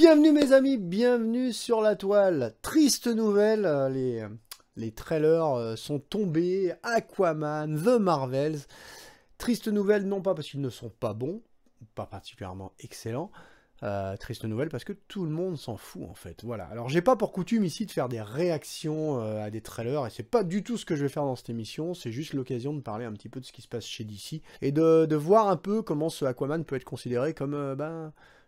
Bienvenue mes amis, bienvenue sur la toile. Triste nouvelle, les trailers sont tombés, Aquaman, The Marvels. Triste nouvelle, non pas parce qu'ils ne sont pas bons, pas particulièrement excellents. Triste nouvelle parce que tout le monde s'en fout en fait. Voilà. Alors j'ai pas pour coutume ici de faire des réactions à des trailers et c'est pas du tout ce que je vais faire dans cette émission. C'est juste l'occasion de parler un petit peu de ce qui se passe chez DC et de voir un peu comment ce Aquaman peut être considéré comme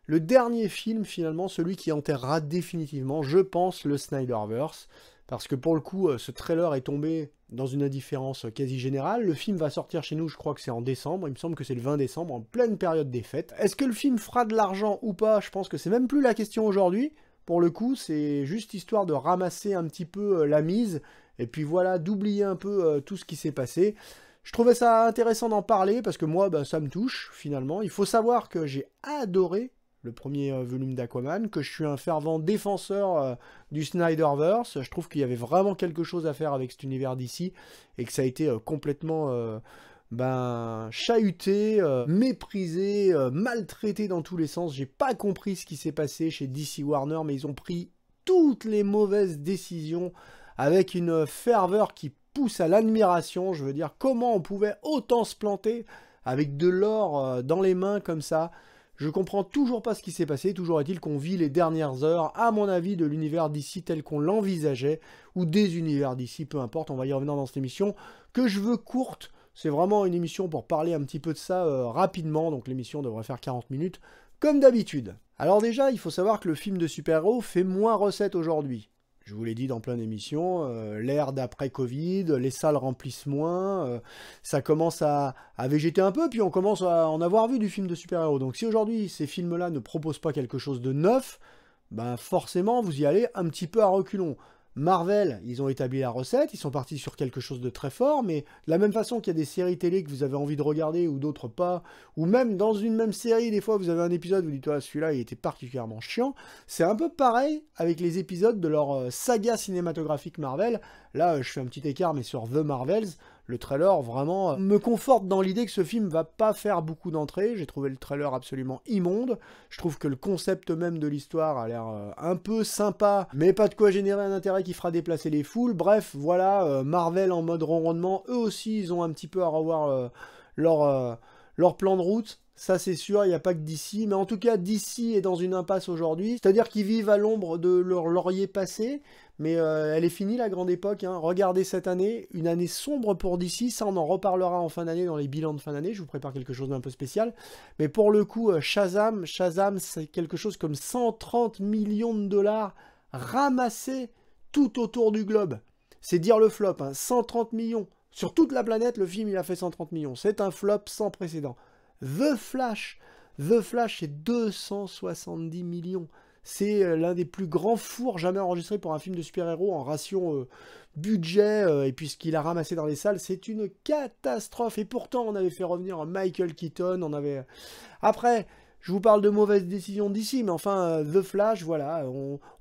le dernier film finalement, celui qui enterrera définitivement, je pense, le Snyderverse. Parce que pour le coup, ce trailer est tombé dans une indifférence quasi générale. Le film va sortir chez nous, je crois que c'est en décembre. Il me semble que c'est le 20 décembre, en pleine période des fêtes. Est-ce que le film fera de l'argent ou pas? Je pense que c'est même plus la question aujourd'hui. Pour le coup, c'est juste histoire de ramasser un petit peu la mise. Et puis voilà, d'oublier un peu tout ce qui s'est passé. Je trouvais ça intéressant d'en parler parce que moi, ça me touche finalement. Il faut savoir que j'ai adoré le premier volume d'Aquaman, que je suis un fervent défenseur du Snyderverse. Je trouve qu'il y avait vraiment quelque chose à faire avec cet univers d'ici, et que ça a été complètement chahuté, méprisé, maltraité dans tous les sens. J'ai pas compris ce qui s'est passé chez DC Warner, mais ils ont pris toutes les mauvaises décisions avec une ferveur qui pousse à l'admiration. Je veux dire, comment on pouvait autant se planter avec de l'or dans les mains comme ça? Je comprends toujours pas ce qui s'est passé, toujours est-il qu'on vit les dernières heures, à mon avis, de l'univers d'ici tel qu'on l'envisageait, ou des univers d'ici, peu importe, on va y revenir dans cette émission, que je veux courte. C'est vraiment une émission pour parler un petit peu de ça rapidement, donc l'émission devrait faire 40 minutes, comme d'habitude. Alors déjà, il faut savoir que le film de super-héros fait moins recettes aujourd'hui. Je vous l'ai dit dans plein d'émissions, l'ère d'après-Covid, les salles remplissent moins, ça commence à végéter un peu, puis on commence à en avoir vu du film de super-héros. Donc si aujourd'hui ces films-là ne proposent pas quelque chose de neuf, forcément vous y allez un petit peu à reculons. Marvel, ils ont établi la recette, ils sont partis sur quelque chose de très fort, mais de la même façon qu'il y a des séries télé que vous avez envie de regarder ou d'autres pas, ou même dans une même série, des fois vous avez un épisode, vous dites ah, celui-là il était particulièrement chiant, c'est un peu pareil avec les épisodes de leur saga cinématographique Marvel. Là je fais un petit écart, mais sur The Marvels, le trailer vraiment me conforte dans l'idée que ce film va pas faire beaucoup d'entrées. J'ai trouvé le trailer absolument immonde. Je trouve que le concept même de l'histoire a l'air un peu sympa, mais pas de quoi générer un intérêt qui fera déplacer les foules. Bref, voilà, Marvel en mode ronronnement, eux aussi ils ont un petit peu à revoir leur plan de route. Ça c'est sûr, il n'y a pas que DC, mais en tout cas DC est dans une impasse aujourd'hui, c'est-à-dire qu'ils vivent à l'ombre de leur laurier passé, mais elle est finie la grande époque, hein. Regardez cette année, une année sombre pour DC, ça on en reparlera en fin d'année dans les bilans de fin d'année, je vous prépare quelque chose d'un peu spécial, mais pour le coup Shazam c'est quelque chose comme 130 millions de dollars ramassés tout autour du globe. C'est dire le flop, hein. 130 millions. Sur toute la planète, le film il a fait 130 millions, c'est un flop sans précédent. The Flash, c'est 270 millions. C'est l'un des plus grands fours jamais enregistrés pour un film de super-héros en ratio budget et puis ce qu'il a ramassé dans les salles, c'est une catastrophe. Et pourtant, on avait fait revenir Michael Keaton, on avait... Après... Je vous parle de mauvaises décisions d'ici, mais enfin, The Flash, voilà,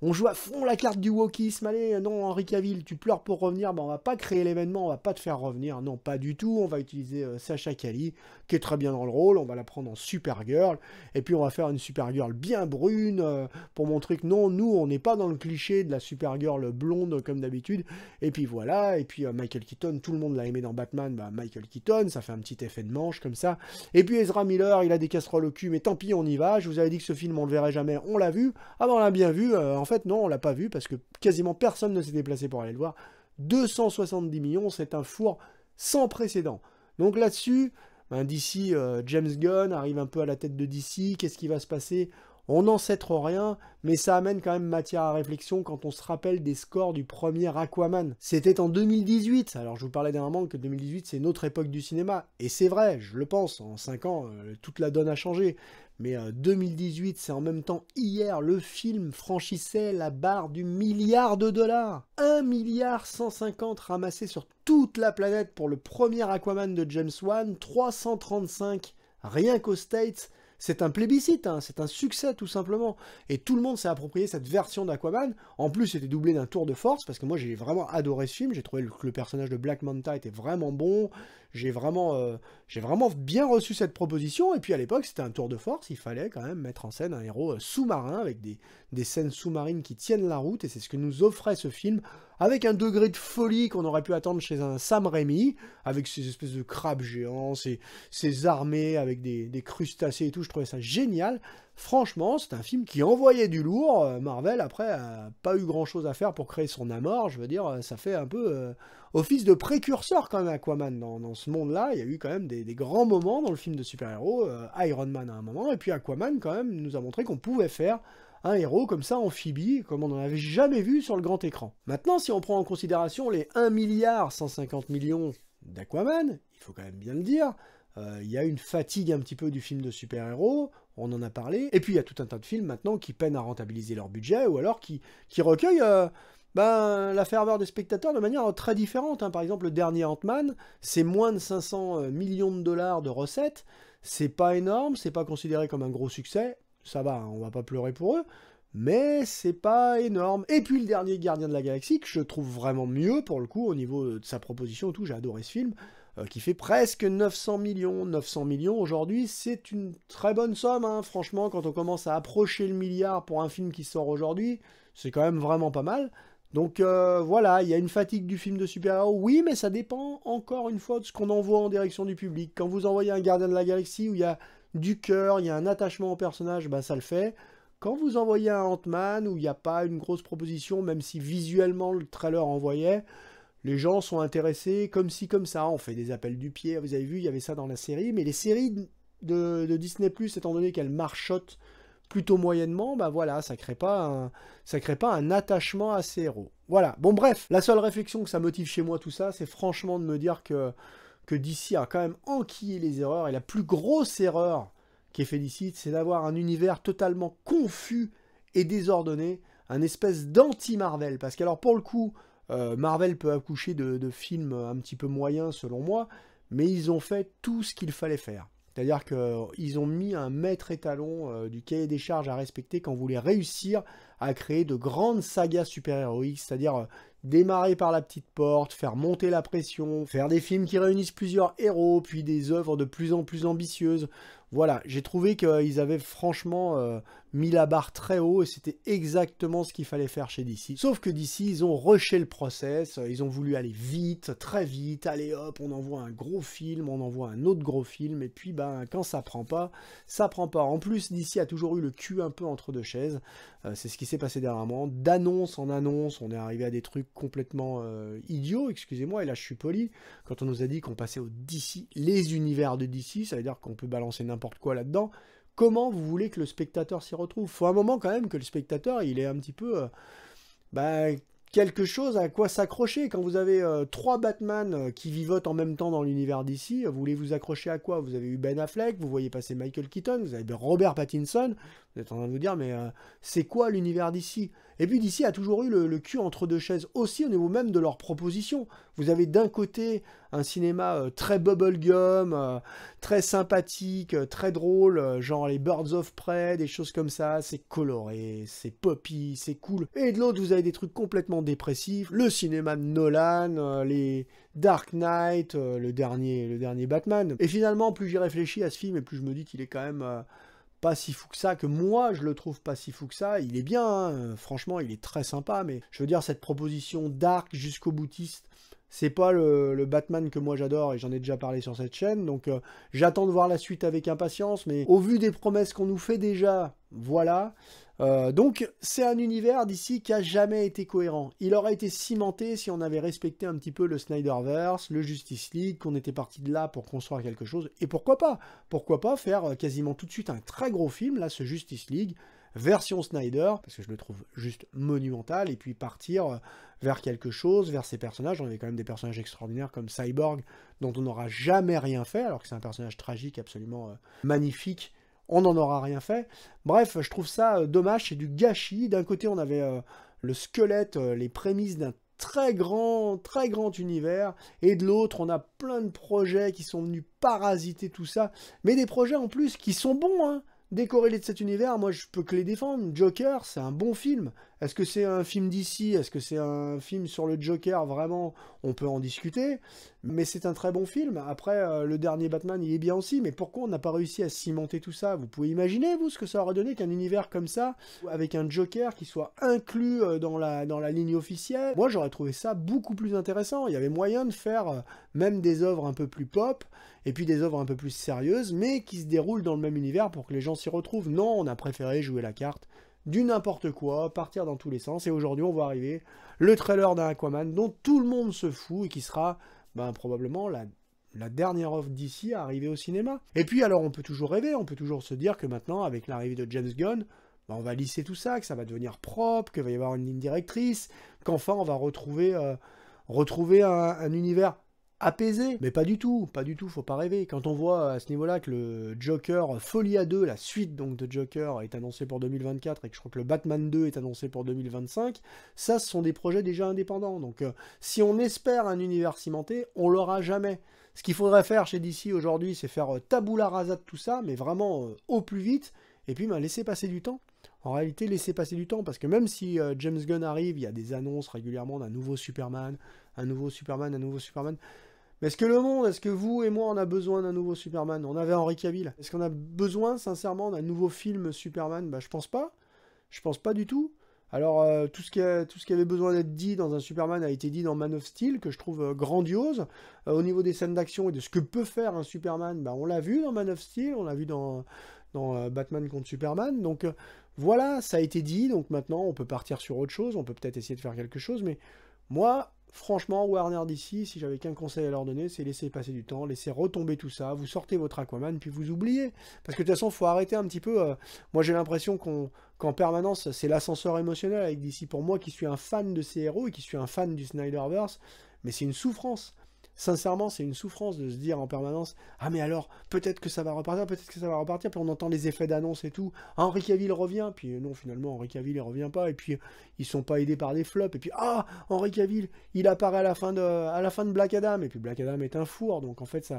on joue à fond la carte du wokisme. Allez, non, Henry Cavill, tu pleures pour revenir, on va pas créer l'événement, on va pas te faire revenir. Non, pas du tout, on va utiliser Sacha Cali, qui est très bien dans le rôle, on va la prendre en Supergirl, et puis on va faire une Supergirl bien brune, pour montrer que non, nous, on n'est pas dans le cliché de la Supergirl blonde comme d'habitude. Et puis voilà, et puis Michael Keaton, tout le monde l'a aimé dans Batman, Michael Keaton, ça fait un petit effet de manche comme ça. Et puis Ezra Miller, il a des casseroles au cul, mais tant pis, on y va. Je vous avais dit que ce film on le verrait jamais, on l'a vu. Ah on l'a bien vu, en fait non, on l'a pas vu parce que quasiment personne ne s'est déplacé pour aller le voir. 270 millions, c'est un four sans précédent. Donc là-dessus, DC, James Gunn arrive un peu à la tête de DC, qu'est-ce qui va se passer? On n'en sait trop rien, mais ça amène quand même matière à réflexion quand on se rappelle des scores du premier Aquaman. C'était en 2018, alors je vous parlais dernièrement que 2018 c'est une autre époque du cinéma, et c'est vrai, je le pense, en 5 ans, toute la donne a changé. Mais 2018, c'est en même temps hier, le film franchissait la barre du milliard de dollars. 1,150 milliard ramassé sur toute la planète pour le premier Aquaman de James Wan, 335 rien qu'aux States. C'est un plébiscite, hein, c'est un succès tout simplement. Et tout le monde s'est approprié cette version d'Aquaman. En plus, c'était doublé d'un tour de force, parce que moi j'ai vraiment adoré ce film. J'ai trouvé que le personnage de Black Manta était vraiment bon. j'ai vraiment bien reçu cette proposition, et puis à l'époque c'était un tour de force, il fallait quand même mettre en scène un héros sous-marin, avec des scènes sous-marines qui tiennent la route, et c'est ce que nous offrait ce film, avec un degré de folie qu'on aurait pu attendre chez un Sam Raimi, avec ces espèces de crabes géants, ces armées avec des crustacés et tout, je trouvais ça génial. Franchement, c'est un film qui envoyait du lourd. Marvel, après, a pas eu grand-chose à faire pour créer son amour. Je veux dire, ça fait un peu office de précurseur quand même, Aquaman. Dans ce monde-là, il y a eu quand même des grands moments dans le film de super-héros. Iron Man à un moment, et puis Aquaman, quand même, nous a montré qu'on pouvait faire un héros comme ça, amphibie, comme on n'en avait jamais vu sur le grand écran. Maintenant, si on prend en considération les 1 milliard 150 millions d'Aquaman, il faut quand même bien le dire, il y a une fatigue un petit peu du film de super-héros, on en a parlé, et puis il y a tout un tas de films maintenant qui peinent à rentabiliser leur budget, ou alors qui recueillent la ferveur des spectateurs de manière très différente. Par exemple, le dernier Ant-Man, c'est moins de 500 millions de dollars de recettes, c'est pas énorme, c'est pas considéré comme un gros succès, ça va, on va pas pleurer pour eux, mais c'est pas énorme. Et puis le dernier Gardien de la Galaxie, que je trouve vraiment mieux pour le coup, au niveau de sa proposition et tout, j'ai adoré ce film, qui fait presque 900 millions. 900 millions aujourd'hui, c'est une très bonne somme, hein. Franchement, quand on commence à approcher le milliard pour un film qui sort aujourd'hui, c'est quand même vraiment pas mal. Donc voilà, il y a une fatigue du film de super-héros, oui, mais ça dépend encore une fois de ce qu'on envoie en direction du public. Quand vous envoyez un Gardien de la Galaxie où il y a du cœur, il y a un attachement au personnage, bah ça le fait. Quand vous envoyez un Ant-Man où il n'y a pas une grosse proposition, même si visuellement le trailer envoyait, les gens sont intéressés comme ci, comme ça. On fait des appels du pied, vous avez vu, il y avait ça dans la série, mais les séries de Disney+, étant donné qu'elles marchotent plutôt moyennement, bah voilà, ça crée pas un attachement à ces héros. Voilà, bon bref, la seule réflexion que ça motive chez moi tout ça, c'est franchement de me dire que DC a quand même enquillé les erreurs, et la plus grosse erreur qui est faite DC, c'est d'avoir un univers totalement confus et désordonné, un espèce d'anti-Marvel, parce qu'alors pour le coup, Marvel peut accoucher de films un petit peu moyens selon moi, mais ils ont fait tout ce qu'il fallait faire. C'est-à-dire qu'ils ont mis un maître étalon du cahier des charges à respecter quand vous voulez réussir à créer de grandes sagas super-héroïques, c'est-à-dire démarrer par la petite porte, faire monter la pression, faire des films qui réunissent plusieurs héros, puis des œuvres de plus en plus ambitieuses. Voilà, j'ai trouvé qu'ils avaient franchement mis la barre très haut, et c'était exactement ce qu'il fallait faire chez DC. Sauf que DC, ils ont rushé le process, ils ont voulu aller vite, très vite, allez hop, on envoie un gros film, on envoie un autre gros film, et puis quand ça prend pas, ça prend pas. En plus, DC a toujours eu le cul un peu entre deux chaises, c'est ce qui s'est passé dernièrement, d'annonce en annonce, on est arrivé à des trucs complètement idiots, excusez-moi, et là je suis poli, quand on nous a dit qu'on passait au DC, les univers de DC, ça veut dire qu'on peut balancer n'importe quoi là-dedans. Comment vous voulez que le spectateur s'y retrouve? Faut un moment quand même que le spectateur, il ait un petit peu quelque chose à quoi s'accrocher. Quand vous avez 3 Batman qui vivotent en même temps dans l'univers d'ici, vous voulez vous accrocher à quoi? Vous avez eu Ben Affleck, vous voyez passer Michael Keaton, vous avez Robert Pattinson, vous êtes en train de vous dire, mais c'est quoi l'univers d'ici? Et puis DC a toujours eu le cul entre deux chaises aussi au niveau même de leurs propositions. Vous avez d'un côté un cinéma très bubblegum, très sympathique, très drôle, genre les Birds of Prey, des choses comme ça, c'est coloré, c'est poppy, c'est cool. Et de l'autre, vous avez des trucs complètement dépressifs, le cinéma de Nolan, les Dark Knight, le dernier Batman. Et finalement, plus j'y réfléchis à ce film, et plus je me dis qu'il est quand même pas si fou que ça, que moi je le trouve pas si fou que ça. Il est bien, hein, franchement, il est très sympa, mais je veux dire, cette proposition dark jusqu'au boutiste, c'est pas le Batman que moi j'adore, et j'en ai déjà parlé sur cette chaîne, donc j'attends de voir la suite avec impatience, mais au vu des promesses qu'on nous fait déjà, voilà. Donc c'est un univers d'ici qui a jamais été cohérent. Il aurait été cimenté si on avait respecté un petit peu le Snyderverse, le Justice League, qu'on était parti de là pour construire quelque chose, et pourquoi pas faire quasiment tout de suite un très gros film, là, ce Justice League, version Snyder, parce que je le trouve juste monumental, et puis partir vers quelque chose, vers ces personnages. On avait quand même des personnages extraordinaires comme Cyborg, dont on n'aura jamais rien fait, alors que c'est un personnage tragique absolument magnifique, on n'en aura rien fait. Bref, je trouve ça dommage, c'est du gâchis. D'un côté, on avait le squelette, les prémices d'un très grand univers, et de l'autre, on a plein de projets qui sont venus parasiter tout ça, mais des projets en plus qui sont bons, hein. décorrélés de cet univers, moi je peux que les défendre. Joker, c'est un bon film. Est-ce que c'est un film d'ici? Est-ce que c'est un film sur le Joker? Vraiment, on peut en discuter. Mais c'est un très bon film. Après, le dernier Batman, il est bien aussi. Mais pourquoi on n'a pas réussi à cimenter tout ça? Vous pouvez imaginer, vous, ce que ça aurait donné qu'un univers comme ça, avec un Joker qui soit inclus dans la ligne officielle? Moi, j'aurais trouvé ça beaucoup plus intéressant. Il y avait moyen de faire même des œuvres un peu plus pop, et puis des œuvres un peu plus sérieuses, mais qui se déroulent dans le même univers pour que les gens s'y retrouvent. Non, on a préféré jouer la carte du n'importe quoi, partir dans tous les sens, et aujourd'hui on voit arriver le trailer d'un Aquaman dont tout le monde se fout, et qui sera probablement la dernière œuvre d'ici à arriver au cinéma. Et puis alors on peut toujours rêver, on peut toujours se dire que maintenant, avec l'arrivée de James Gunn, on va lisser tout ça, que ça va devenir propre, qu'il va y avoir une ligne directrice, qu'enfin on va retrouver un univers apaisé, mais pas du tout, faut pas rêver. Quand on voit à ce niveau-là que le Joker Folie à 2, la suite donc de Joker, est annoncé pour 2024, et que je crois que le Batman 2 est annoncé pour 2025, ça, ce sont des projets déjà indépendants. Donc si on espère un univers cimenté, on l'aura jamais. Ce qu'il faudrait faire chez DC aujourd'hui, c'est faire tabula rasa de tout ça, mais vraiment au plus vite, et puis laisser passer du temps. En réalité, laisser passer du temps, parce que même si James Gunn arrive, il y a des annonces régulièrement d'un nouveau Superman, un nouveau Superman. Mais est-ce que le monde, est-ce que vous et moi, on a besoin d'un nouveau Superman? On avait Henry Cavill. Est-ce qu'on a besoin, sincèrement, d'un nouveau film Superman? Je pense pas. Je pense pas du tout. Alors, tout ce qui avait besoin d'être dit dans un Superman a été dit dans Man of Steel, que je trouve grandiose. Au niveau des scènes d'action et de ce que peut faire un Superman, on l'a vu dans Man of Steel, on l'a vu dans Batman contre Superman. Donc, voilà, ça a été dit. Donc maintenant, on peut partir sur autre chose. On peut peut-être essayer de faire quelque chose. Mais moi, franchement, Warner DC, si j'avais qu'un conseil à leur donner, c'est laisser passer du temps, laisser retomber tout ça, vous sortez votre Aquaman, puis vous oubliez. Parce que de toute façon, il faut arrêter un petit peu. Moi, j'ai l'impression qu'en permanence, c'est l'ascenseur émotionnel avec DC. Pour moi, qui suis un fan de ces héros et qui suis un fan du Snyderverse, mais c'est une souffrance. Sincèrement, c'est une souffrance de se dire en permanence « Ah mais alors, peut-être que ça va repartir, puis on entend les effets d'annonce et tout. Ah, Henry Cavill revient, puis non, finalement, Henry Cavill, il revient pas, et puis ils sont pas aidés par des flops, et puis ah, Henry Cavill, il apparaît à la fin de Black Adam, et puis Black Adam est un four, donc en fait,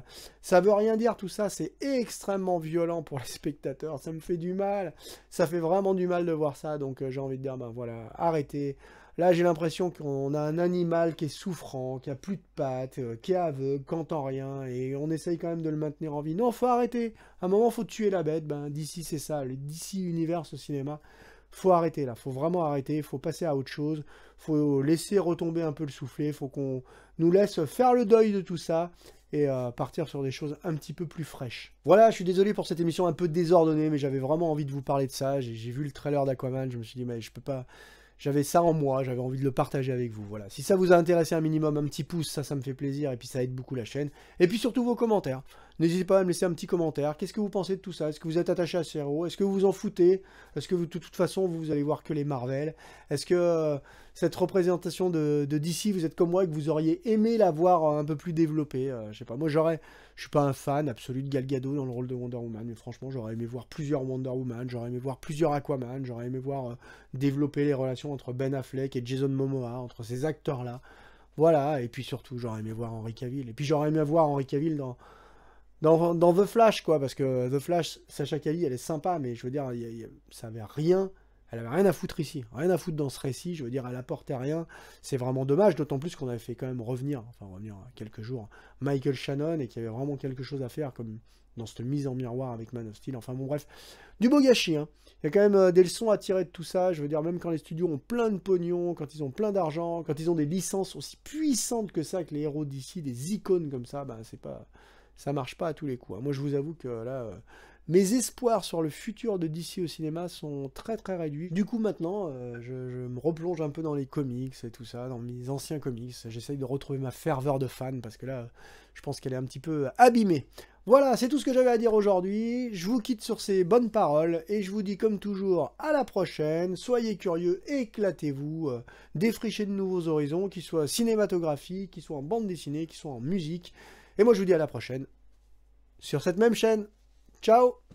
ça veut rien dire, tout ça, c'est extrêmement violent pour les spectateurs, ça me fait du mal, ça fait vraiment du mal de voir ça, donc j'ai envie de dire, voilà, arrêtez. Là, j'ai l'impression qu'on a un animal qui est souffrant, qui a plus de pattes, qui est aveugle, qui n'entend rien, et on essaye quand même de le maintenir en vie. Non, faut arrêter. À un moment, faut tuer la bête. DC, c'est ça, le DC Universe au cinéma. Faut arrêter là, faut vraiment arrêter, faut passer à autre chose, faut laisser retomber un peu le soufflet, faut qu'on nous laisse faire le deuil de tout ça, et partir sur des choses un petit peu plus fraîches. Voilà, je suis désolé pour cette émission un peu désordonnée, mais j'avais vraiment envie de vous parler de ça. J'ai vu le trailer d'Aquaman, je me suis dit, mais je peux pas... J'avais ça en moi, j'avais envie de le partager avec vous, voilà. Si ça vous a intéressé un minimum, un petit pouce, ça me fait plaisir, et puis ça aide beaucoup la chaîne. Et puis surtout vos commentaires. N'hésitez pas à me laisser un petit commentaire. Qu'est-ce que vous pensez de tout ça? Est-ce que vous êtes attaché à ces héros? Est-ce que vous vous en foutez? Est-ce que de toute façon, vous allez voir que les Marvel? Est-ce que cette représentation de DC, vous êtes comme moi, et que vous auriez aimé la voir un peu plus développée? Je sais pas, moi je suis pas un fan absolu de Gal Gadot dans le rôle de Wonder Woman, mais franchement, j'aurais aimé voir plusieurs Wonder Woman, j'aurais aimé voir plusieurs Aquaman, j'aurais aimé voir développer les relations entre Ben Affleck et Jason Momoa, entre ces acteurs-là. Voilà, et puis surtout, j'aurais aimé voir Henry Cavill. Et puis j'aurais aimé voir Henry Cavill dans The Flash, quoi, parce que The Flash, Sacha Calle, elle est sympa, mais je veux dire, ça avait rien... Elle avait rien à foutre ici, rien à foutre dans ce récit, je veux dire, elle apportait rien, c'est vraiment dommage, d'autant plus qu'on avait fait quand même revenir quelques jours, Michael Shannon, et qu'il y avait vraiment quelque chose à faire, comme dans cette mise en miroir avec Man of Steel, enfin bon bref, du beau gâchis, hein. Il y a quand même des leçons à tirer de tout ça, je veux dire, même quand les studios ont plein de pognon, quand ils ont plein d'argent, quand ils ont des licences aussi puissantes que ça, que les héros d'ici, des icônes comme ça, ça marche pas à tous les coups, hein. Moi je vous avoue que là... Mes espoirs sur le futur de DC au cinéma sont très très réduits. Du coup maintenant, je me replonge un peu dans les comics et tout ça, dans mes anciens comics. J'essaye de retrouver ma ferveur de fan parce que là, je pense qu'elle est un petit peu abîmée. Voilà, c'est tout ce que j'avais à dire aujourd'hui. Je vous quitte sur ces bonnes paroles et je vous dis comme toujours à la prochaine. Soyez curieux, éclatez-vous, défrichez de nouveaux horizons, qu'ils soient cinématographiques, qu'ils soient en bande dessinée, qu'ils soient en musique. Et moi je vous dis à la prochaine sur cette même chaîne. Ciao!